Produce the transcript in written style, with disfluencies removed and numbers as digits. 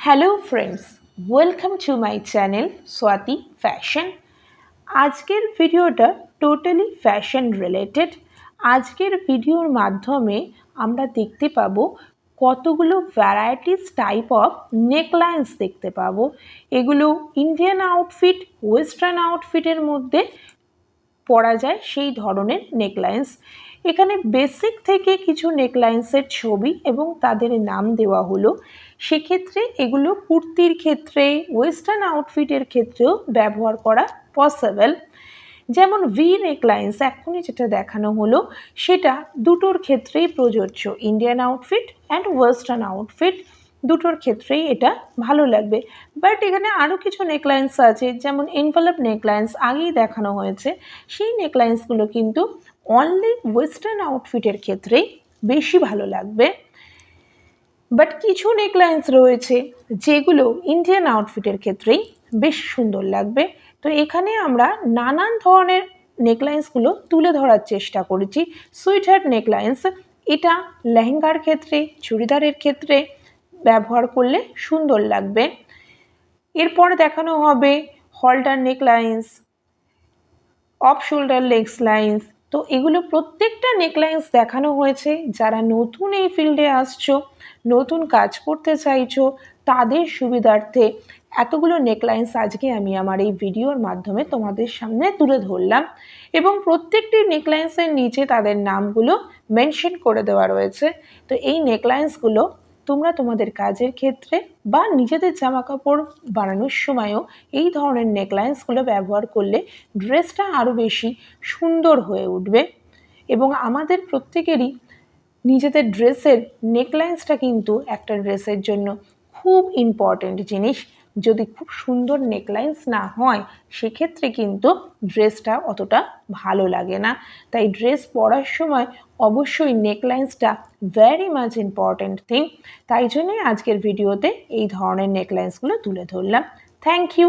Hello friends, welcome to my channel Swati fashion. আজকের ভিডিওটা totally fashion related. আজকের ভিডিওর মাধ্যমে আমরা দেখতে পাবো কতগুলো ভ্যারাইটিস টাইপ অফ নেকলাইন্স দেখতে পাবো। এগুলো ইন্ডিয়ান আউটফিট, ওয়েস্টার্ন আউটফিটের মধ্যে পরা যায় সেই ধরনের নেকলাইন্স। এখানে বেসিক থেকে কিছু নেকলাইন্সের ছবি এবং তাদের নাম দেওয়া হলো। সেক্ষেত্রে এগুলো কুর্তির ক্ষেত্রে, ওয়েস্টার্ন আউটফিটের ক্ষেত্রেও ব্যবহার করা পসিবল। যেমন ভি নেকলাইন্স এখনই যেটা দেখানো হলো সেটা দুটোর ক্ষেত্রেই প্রযোজ্য, Indian outfit and western outfit দুটোর ক্ষেত্রেই এটা ভালো লাগবে। বাট এখানে আরও কিছু নেকলাইন্স আছে, যেমন এনভেলপ নেকলাইন্স আগেই দেখানো হয়েছে। সেই নেকলাইন্সগুলো কিন্তু অনলি ওয়েস্টার্ন আউটফিটের ক্ষেত্রেই বেশি ভালো লাগবে। বাট কিছু নেকলাইন্স রয়েছে যেগুলো ইন্ডিয়ান আউটফিটের ক্ষেত্রেই বেশ সুন্দর লাগবে। তো এখানে আমরা নানান ধরনের নেকলাইন্সগুলো তুলে ধরার চেষ্টা করেছি। সুইটহার্ট নেকলাইন্স, এটা লেহেঙ্গার ক্ষেত্রে, চুড়িদারের ক্ষেত্রে ব্যবহার করলে সুন্দর লাগবে। এরপর দেখানো হবে হলটার নেকলাইন্স, অফ শোল্ডার লেগস লাইন্স। তো এগুলো প্রত্যেকটা নেকলাইন্স দেখানো হয়েছে। যারা নতুন এই ফিল্ডে আসছো, নতুন কাজ করতে চাইছো, তাদের সুবিধার্থে এতগুলো নেকলাইন্স আজকে আমি আমার এই ভিডিওর মাধ্যমে তোমাদের সামনে তুলে ধরলাম। এবং প্রত্যেকটি নেকলাইন্সের নিচে তাদের নামগুলো মেনশন করে দেওয়া রয়েছে। তো এই নেকলাইন্সগুলো তোমরা তোমাদের কাজের ক্ষেত্রে বা নিজেদের জামা কাপড় বানানোর সময়ও এই ধরনের নেকলাইন্সগুলো ব্যবহার করলে ড্রেসটা আরও বেশি সুন্দর হয়ে উঠবে। এবং আমাদের প্রত্যেকেরই নিজেদের ড্রেসের নেকলাইন্সটা কিন্তু একটা ড্রেসের জন্য খুব ইম্পর্ট্যান্ট জিনিস। যদি খুব সুন্দর নেকলাইন্স না হয় সেক্ষেত্রে কিন্তু ড্রেসটা অতটা ভালো লাগে না। তাই ড্রেস পরার সময় অবশ্যই নেকলাইন্সটা ভেরি মাচ ইম্পর্ট্যান্ট থিং। তাই জন্যই আজকের ভিডিওতে এই ধরনের নেকলাইন্সগুলো তুলে ধরলাম। Thank you.